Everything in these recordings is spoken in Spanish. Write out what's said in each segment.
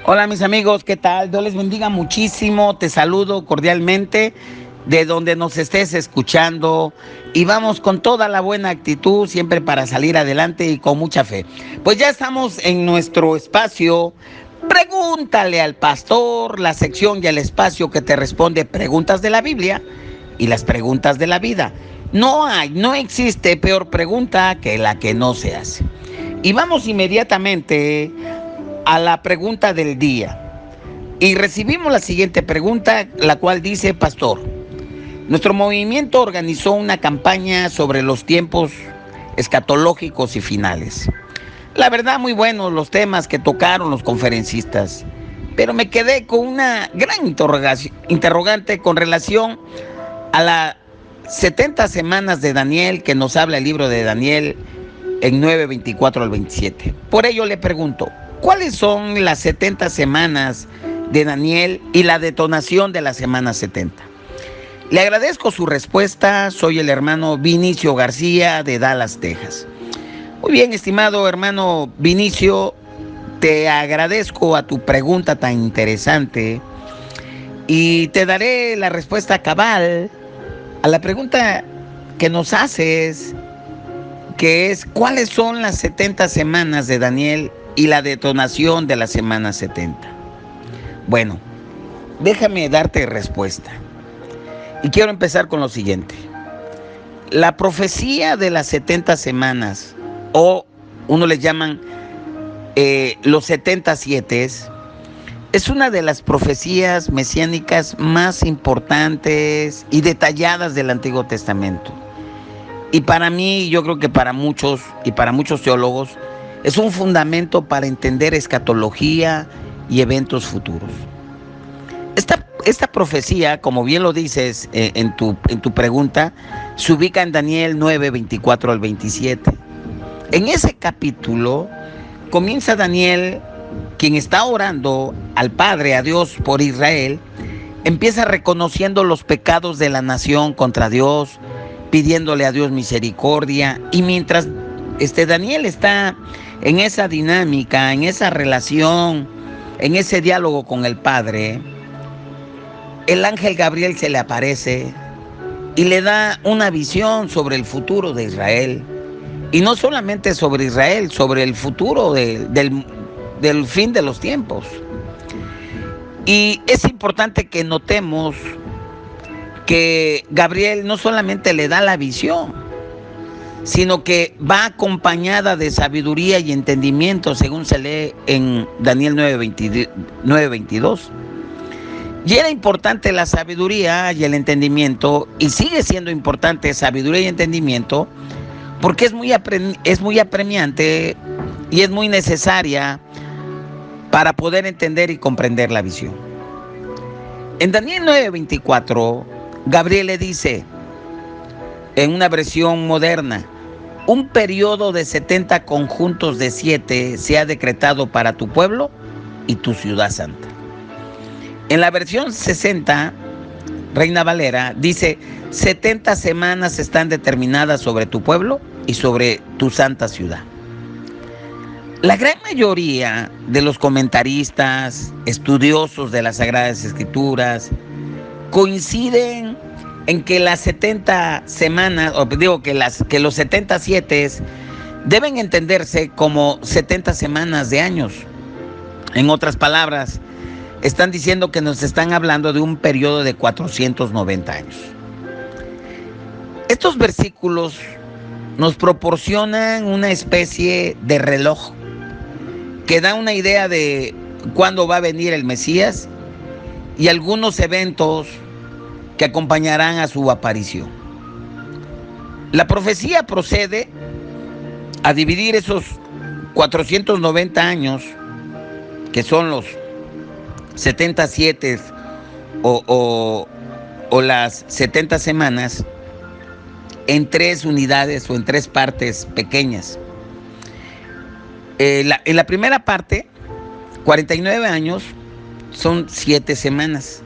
Hola mis amigos, ¿qué tal? Dios les bendiga muchísimo, te saludo cordialmente de donde nos estés escuchando y vamos con toda la buena actitud siempre para salir adelante y con mucha fe. Pues ya estamos en nuestro espacio, pregúntale al pastor, la sección y el espacio que te responde preguntas de la Biblia y las preguntas de la vida. No existe peor pregunta que la que no se hace. Y vamos inmediatamente a la pregunta del día. Y recibimos la siguiente pregunta, la cual dice: Pastor, nuestro movimiento organizó una campaña sobre los tiempos escatológicos y finales. La verdad, muy buenos los temas que tocaron los conferencistas, pero me quedé con una gran interrogante con relación a las 70 semanas de Daniel que nos habla el libro de Daniel en 9:24 al 27. Por ello le pregunto, ¿cuáles son las 70 semanas de Daniel y la detonación de la semana 70? Le agradezco su respuesta. Soy el hermano Vinicio García de Dallas, Texas. Muy bien, estimado hermano Vinicio, te agradezco a tu pregunta tan interesante y te daré la respuesta cabal a la pregunta que nos haces, que es: ¿cuáles son las 70 semanas de Daniel y la detonación de la semana 70? Bueno, déjame darte respuesta. Y quiero empezar con lo siguiente. La profecía de las 70 semanas, o uno les llaman los 77, es una de las profecías mesiánicas más importantes y detalladas del Antiguo Testamento. Y para mí, yo creo que para muchos y para muchos teólogos, es un fundamento para entender escatología y eventos futuros. Esta profecía, como bien lo dices en tu pregunta, se ubica en Daniel 9:24 al 27. En ese capítulo comienza Daniel, quien está orando al Padre, a Dios por Israel, empieza reconociendo los pecados de la nación contra Dios, pidiéndole a Dios misericordia. Y mientras Daniel está en esa dinámica, en esa relación, en ese diálogo con el Padre, el ángel Gabriel se le aparece y le da una visión sobre el futuro de Israel. Y no solamente sobre Israel, sobre el futuro del fin de los tiempos. Y es importante que notemos que Gabriel no solamente le da la visión, sino que va acompañada de sabiduría y entendimiento, según se lee en Daniel 9:22. Y era importante la sabiduría y el entendimiento, y sigue siendo importante sabiduría y entendimiento, porque es muy apremiante y es muy necesaria para poder entender y comprender la visión. En Daniel 9:24, Gabriel le dice, en una versión moderna: un periodo de 70 conjuntos de 7 se ha decretado para tu pueblo y tu ciudad santa. En la versión 60, Reina Valera, dice: 70 semanas están determinadas sobre tu pueblo y sobre tu santa ciudad. La gran mayoría de los comentaristas, estudiosos de las Sagradas Escrituras, coinciden en que las 70 semanas, que los 77 deben entenderse como 70 semanas de años. En otras palabras, están diciendo que nos están hablando de un periodo de 490 años. Estos versículos nos proporcionan una especie de reloj que da una idea de cuándo va a venir el Mesías y algunos eventos que acompañarán a su aparición. La profecía procede a dividir esos 490 años, que son los 77 o las 70 semanas, en 3 unidades o en 3 partes pequeñas. En la primera parte, 49 años, son 7 semanas.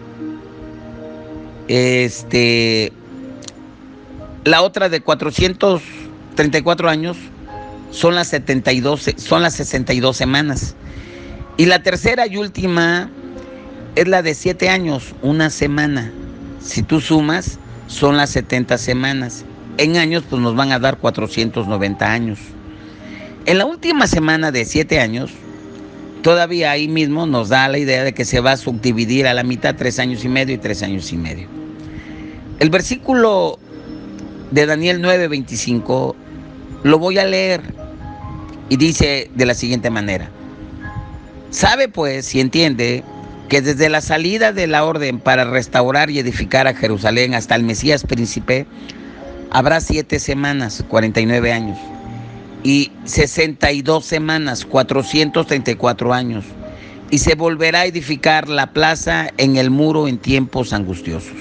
La otra de 434 años son las 62 semanas. Y la tercera y última es la de 7 años, una semana. Si tú sumas, son las 70 semanas. En años, pues nos van a dar 490 años. En la última semana de 7 años, todavía ahí mismo nos da la idea de que se va a subdividir a la mitad 3 años y medio y 3 años y medio. El versículo de Daniel 9:25 lo voy a leer y dice de la siguiente manera: sabe pues y entiende que desde la salida de la orden para restaurar y edificar a Jerusalén hasta el Mesías príncipe, habrá 7 semanas, 49 años, y 62 semanas, 434 años, y se volverá a edificar la plaza en el muro en tiempos angustiosos.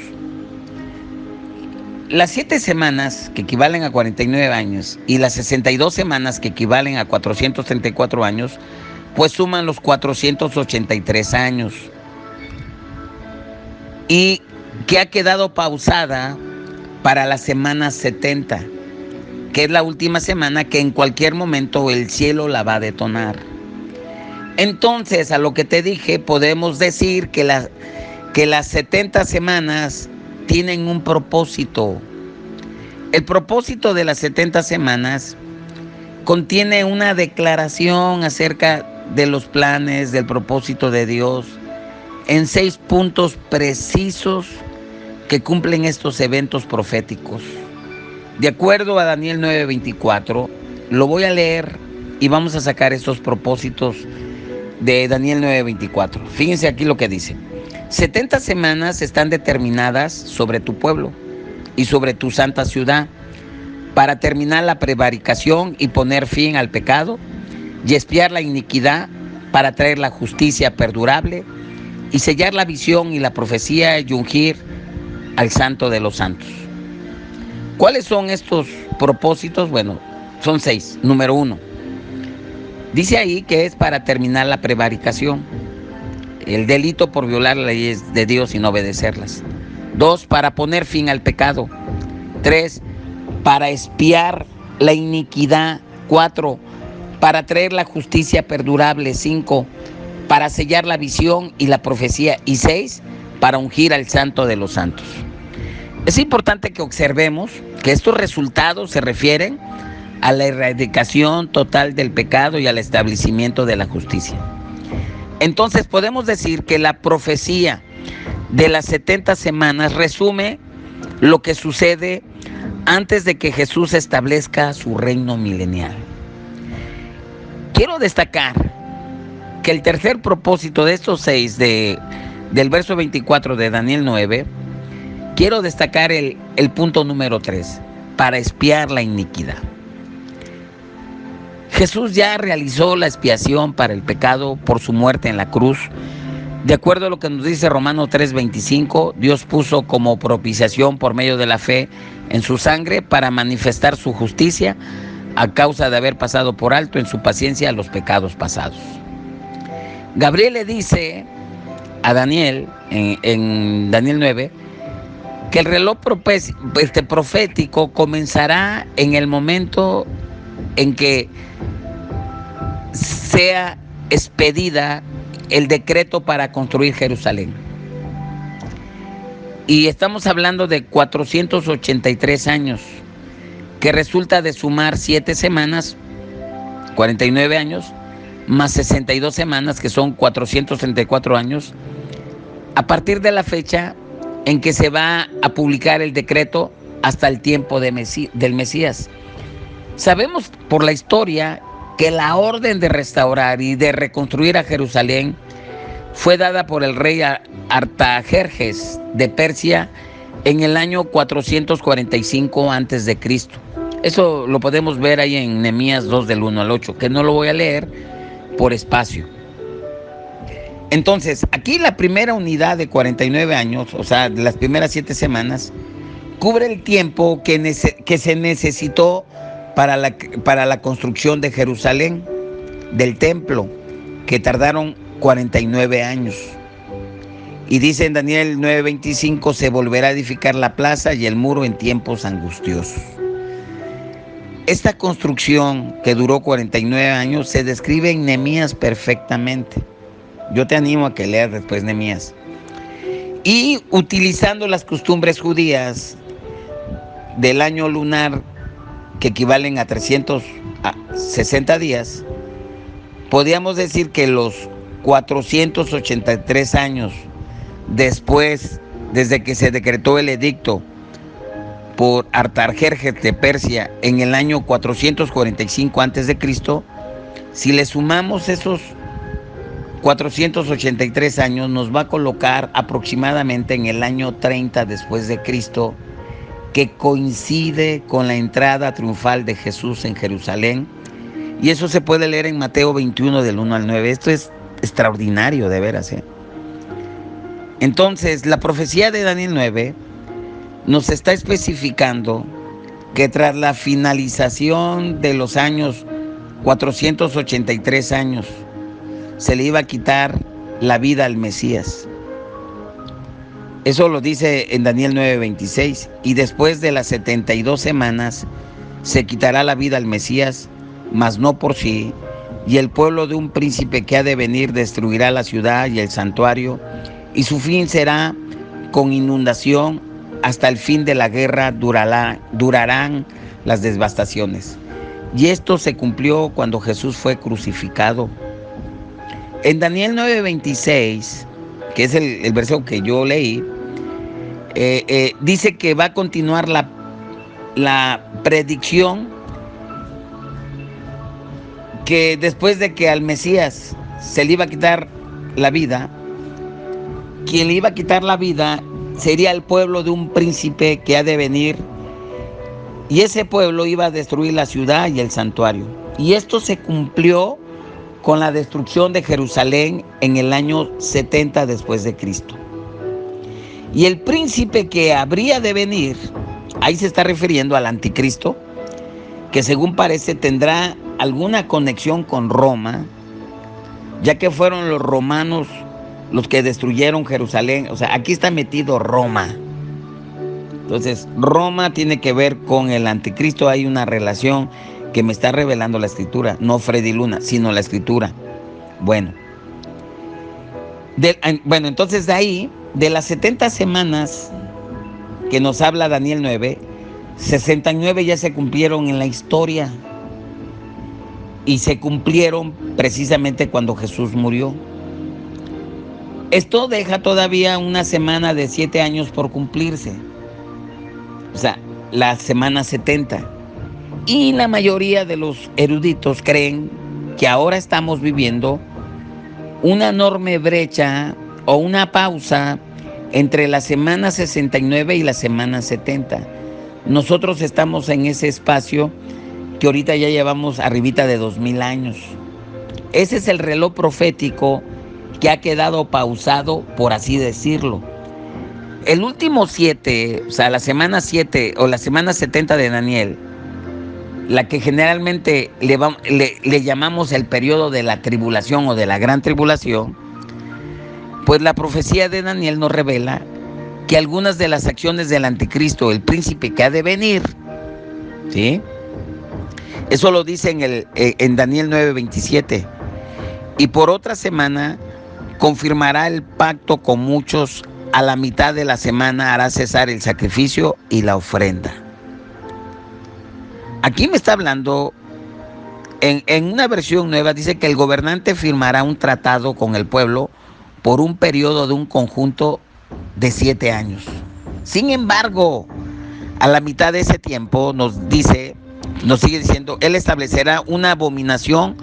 Las 7 semanas, que equivalen a 49 años, y las 62 semanas, que equivalen a 434 años, pues suman los 483 años. Y que ha quedado pausada para la semana 70, que es la última semana que en cualquier momento el cielo la va a detonar. Entonces, a lo que te dije, podemos decir que las 70 semanas tienen un propósito. El propósito de las 70 semanas contiene una declaración acerca de los planes, del propósito de Dios, en 6 puntos precisos que cumplen estos eventos proféticos. De acuerdo a Daniel 9:24, lo voy a leer y vamos a sacar estos propósitos de Daniel 9:24. Fíjense aquí lo que dice: 70 semanas están determinadas sobre tu pueblo y sobre tu santa ciudad, para terminar la prevaricación y poner fin al pecado, y expiar la iniquidad, para traer la justicia perdurable, y sellar la visión y la profecía, y ungir al Santo de los Santos. ¿Cuáles son estos propósitos? Bueno, son 6. Número 1, dice ahí que es para terminar la prevaricación, el delito por violar las leyes de Dios y no obedecerlas. 2, para poner fin al pecado. 3, para expiar la iniquidad. 4, para traer la justicia perdurable. 5, para sellar la visión y la profecía. Y 6, para ungir al Santo de los Santos. Es importante que observemos que estos resultados se refieren a la erradicación total del pecado y al establecimiento de la justicia. Entonces podemos decir que la profecía de las 70 semanas resume lo que sucede antes de que Jesús establezca su reino milenial. Quiero destacar que el tercer propósito de estos 6 del verso 24 de Daniel 9, quiero destacar el punto número 3, para expiar la iniquidad. Jesús ya realizó la expiación para el pecado por su muerte en la cruz. De acuerdo a lo que nos dice Romanos 3:25, Dios puso como propiciación por medio de la fe en su sangre para manifestar su justicia a causa de haber pasado por alto en su paciencia los pecados pasados. Gabriel le dice a Daniel, en Daniel 9, que el reloj profético comenzará en el momento en que sea expedida el decreto para construir Jerusalén. Y estamos hablando de 483 años, que resulta de sumar 7 semanas, 49 años, más 62 semanas, que son 434 años, a partir de la fecha en que se va a publicar el decreto hasta el tiempo del Mesías. Sabemos por la historia que la orden de restaurar y de reconstruir a Jerusalén fue dada por el rey Artajerjes de Persia en el año 445 a.C. Eso lo podemos ver ahí en Nehemías 2 del 1 al 8, que no lo voy a leer por espacio. Entonces, aquí la primera unidad de 49 años, o sea, de las primeras 7 semanas, cubre el tiempo que se necesitó para la construcción de Jerusalén, del templo, que tardaron 49 años. Y dice en Daniel 9:25, se volverá a edificar la plaza y el muro en tiempos angustiosos. Esta construcción, que duró 49 años, se describe en Nehemías perfectamente. Yo te animo a que leas después Nehemías. Y utilizando las costumbres judías del año lunar, que equivalen a 360 días, podríamos decir que los 483 años después, desde que se decretó el edicto por Artajerjes de Persia en el año 445 a.C., si le sumamos esos 483 años, nos va a colocar aproximadamente en el año 30 después de Cristo, que coincide con la entrada triunfal de Jesús en Jerusalén. Y eso se puede leer en Mateo 21 del 1 al 9. Esto es extraordinario, de veras, ¿eh? Entonces, la profecía de Daniel 9 nos está especificando que tras la finalización de los años 483 años, se le iba a quitar la vida al Mesías. Eso lo dice en Daniel 9:26. Y después de las 72 semanas se quitará la vida al Mesías, mas no por sí, y el pueblo de un príncipe que ha de venir destruirá la ciudad y el santuario, y su fin será con inundación. Hasta el fin de la guerra durarán las devastaciones. Y esto se cumplió cuando Jesús fue crucificado. En Daniel 9:26, que es el versículo que yo leí, dice que va a continuar la predicción, que después de que al Mesías se le iba a quitar la vida, quien le iba a quitar la vida sería el pueblo de un príncipe que ha de venir, y ese pueblo iba a destruir la ciudad y el santuario. Y esto se cumplió con la destrucción de Jerusalén en el año 70 después de Cristo. Y el príncipe que habría de venir, ahí se está refiriendo al anticristo, que según parece tendrá alguna conexión con Roma, ya que fueron los romanos los que destruyeron Jerusalén. O sea, aquí está metido Roma. Entonces, Roma tiene que ver con el anticristo. Hay una relación que me está revelando la escritura, no Freddy Luna, sino la escritura. Bueno, entonces de ahí, de las 70 semanas que nos habla Daniel 9, 69 ya se cumplieron en la historia, y se cumplieron precisamente cuando Jesús murió. Esto deja todavía una semana de 7 años por cumplirse, o sea, la semana 70. Y la mayoría de los eruditos creen que ahora estamos viviendo una enorme brecha o una pausa entre la semana 69 y la semana 70. Nosotros estamos en ese espacio que ahorita ya llevamos arribita de 2000 años. Ese es el reloj profético que ha quedado pausado, por así decirlo. El último 7, o sea, la semana 7 o la semana 70 de Daniel, la que generalmente le llamamos el periodo de la tribulación o de la gran tribulación, pues la profecía de Daniel nos revela que algunas de las acciones del anticristo, el príncipe que ha de venir, ¿sí? Eso lo dice en Daniel 9:27. Y por otra semana confirmará el pacto con muchos. A la mitad de la semana hará cesar el sacrificio y la ofrenda. Aquí me está hablando, en una versión nueva, dice que el gobernante firmará un tratado con el pueblo por un periodo de un conjunto de 7 años. Sin embargo, a la mitad de ese tiempo nos sigue diciendo, él establecerá una abominación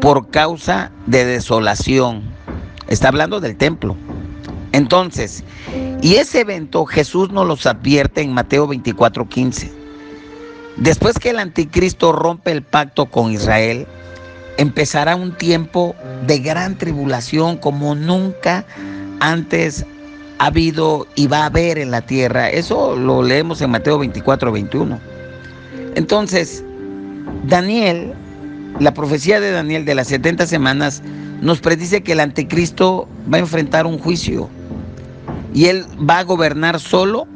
por causa de desolación. Está hablando del templo. Entonces, y ese evento Jesús nos los advierte en Mateo 24:15. Después que el anticristo rompe el pacto con Israel, empezará un tiempo de gran tribulación como nunca antes ha habido y va a haber en la tierra. Eso lo leemos en Mateo 24:21. Entonces, Daniel, la profecía de Daniel de las 70 semanas, nos predice que el anticristo va a enfrentar un juicio. Y él va a gobernar solo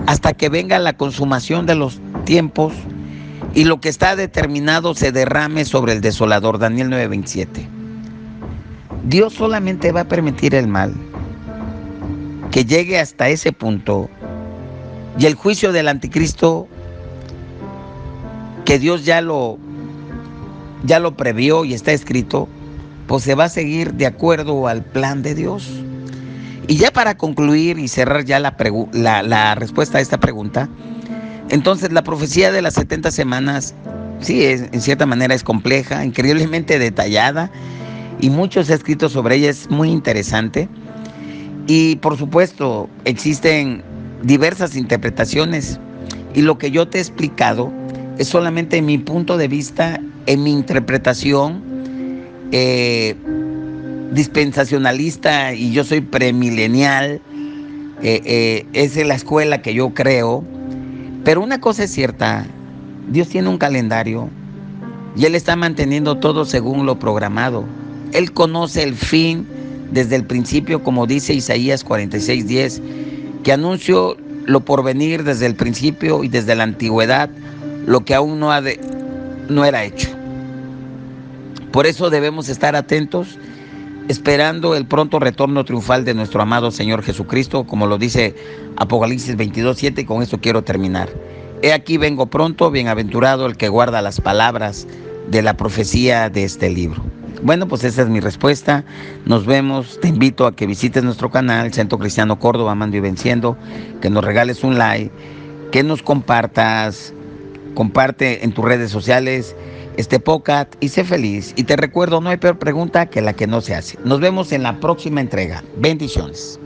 hasta que venga la consumación de los tiempos y lo que está determinado se derrame sobre el desolador. Daniel 9:27. Dios solamente va a permitir el mal, que llegue hasta ese punto. Y el juicio del anticristo, que Dios ya lo previó y está escrito, pues se va a seguir de acuerdo al plan de Dios. Y ya para concluir y cerrar ya la respuesta a esta pregunta, entonces la profecía de las 70 semanas, sí, en cierta manera es compleja, increíblemente detallada, y mucho se ha escrito sobre ella, es muy interesante. Y por supuesto existen diversas interpretaciones, y lo que yo te he explicado es solamente mi punto de vista, en mi interpretación dispensacionalista, y yo soy premilenial, es la escuela que yo creo. Pero una cosa es cierta, Dios tiene un calendario y Él está manteniendo todo según lo programado. Él conoce el fin desde el principio, como dice Isaías 46:10, que anunció lo porvenir desde el principio y desde la antigüedad, lo que aún no era hecho. Por eso debemos estar atentos, esperando el pronto retorno triunfal de nuestro amado Señor Jesucristo, como lo dice Apocalipsis 22:7, y con esto quiero terminar. He aquí vengo pronto, bienaventurado el que guarda las palabras de la profecía de este libro. Bueno, pues esa es mi respuesta. Nos vemos. Te invito a que visites nuestro canal, Centro Cristiano Córdoba, Amando y Venciendo, que nos regales un like, que nos compartas, comparte en tus redes sociales este podcast y sé feliz. Y te recuerdo, no hay peor pregunta que la que no se hace. Nos vemos en la próxima entrega. Bendiciones.